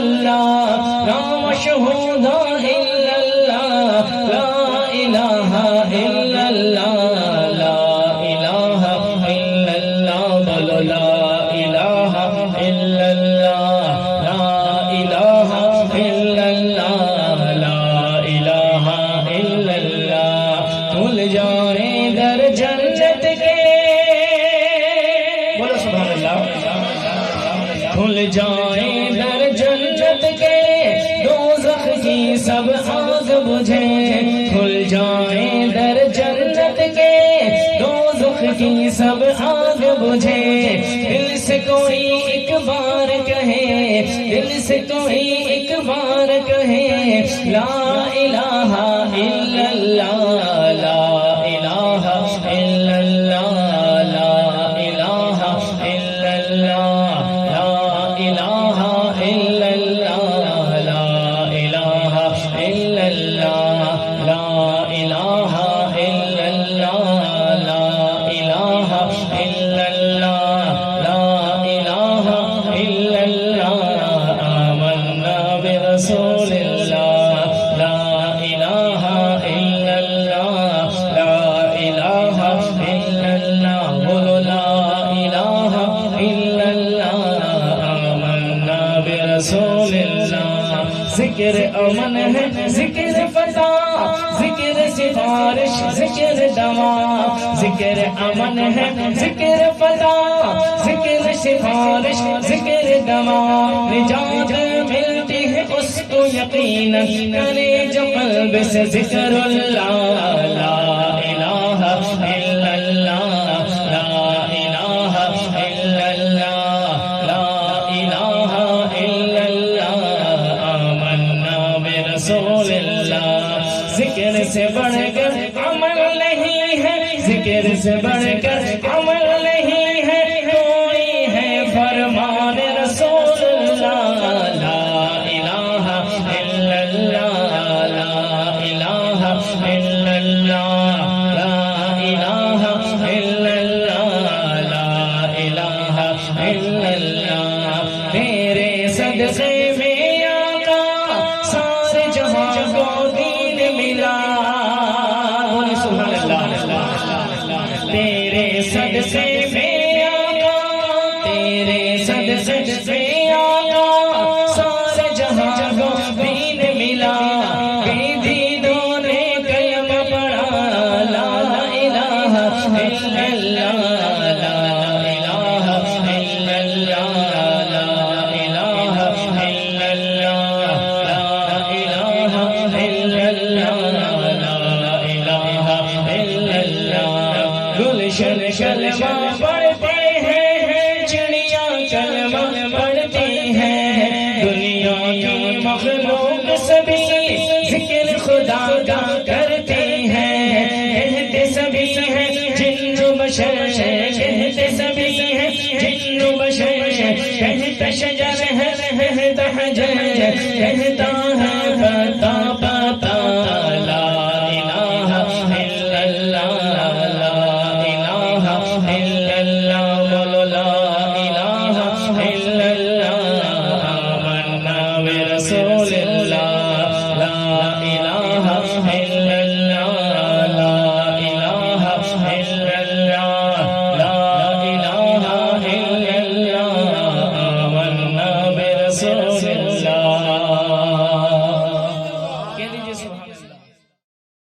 اللہ لا مشہود الا اللہ لا الہ الا اللہ لا الہ الا اللہ بولو لا الہ الا اللہ لا الہ الا اللہ لا الہ الا اللہ کھل جائیں در جنت کے بولو سبحان اللہ کھل جائیں در جنت کے دوزخ کی سب آگ بجھے کھل جائیں در جنت کے دوزخ کی سب آگ بجھے دل سے کوئی ایک بار کہے دل سے کوئی ایک بار کہے لا الہ الا اللہ لا الہ الا اللہ لا الہ الا اللہ لا الہ الا اللہ لا الہ الا اللہ لا الہ الا اللہ لا الہ الا اللہ لا الہ الا اللہ آمنا برسول اللہ لا الہ الا اللہ لا الہ الا اللہ بولو لا الہ الا اللہ آمنا برسول اللہ ذکر امن ہے ذکر فتح ذکر سفارش ذکر دوا ذکر امن ہے ذکر فتح ذکر سفارش ذکر دوا نجات ملتی ہے اس کو یقینا کرے جو قلب سے ذکر اللہ لا الہ الا اللہ لا الہ الا اللہ لا الہ الا اللہ آمنا برسول اللہ ذکر سے بڑھ کر عمل نہیں ہے ذکر سے بڑھ کر عمل نہیں ہے کوئی ہے فرمان رسول اللہ لا الہ الا اللہ لا الہ الا اللہ لا الہ الا اللہ لا الہ الا اللہ تیرے صدقے میں آقا سارے جہاں کو دین ملا بولے سبحان اللہ تیرے صدقے میں آقا تیرے صدقے میں آقا سارے جہاں کو دین ملا بے دینوں نے کلمہ پڑھا لا الہ الا اللہ لا الہ الا اللہ لا الہ الا اللہ لا الہ الا اللہ لا الہ الا اللہ گلشن کلمہ پڑھتے ہیں چڑیاں کلمہ پڑھتی ہیں دنیا کی مخلوق سبھی ذکر خدا کا کرتی ہیں کہتے سبھی ہیں جن و بشر کہتے سبھی ہیں جن و بشر کہتا شجر ہے کہتا حجر کہتا ہے پتا پتا لا الہ الا اللہ لا الہ الا اللہ بولو لا الہ الا اللہ آمنا برسول اللہ لا الہ الا اللہ لا الہ الا اللہ لا الہ الا اللہ آمنا برسول اللہ کہہ دیجئے سبحان اللہ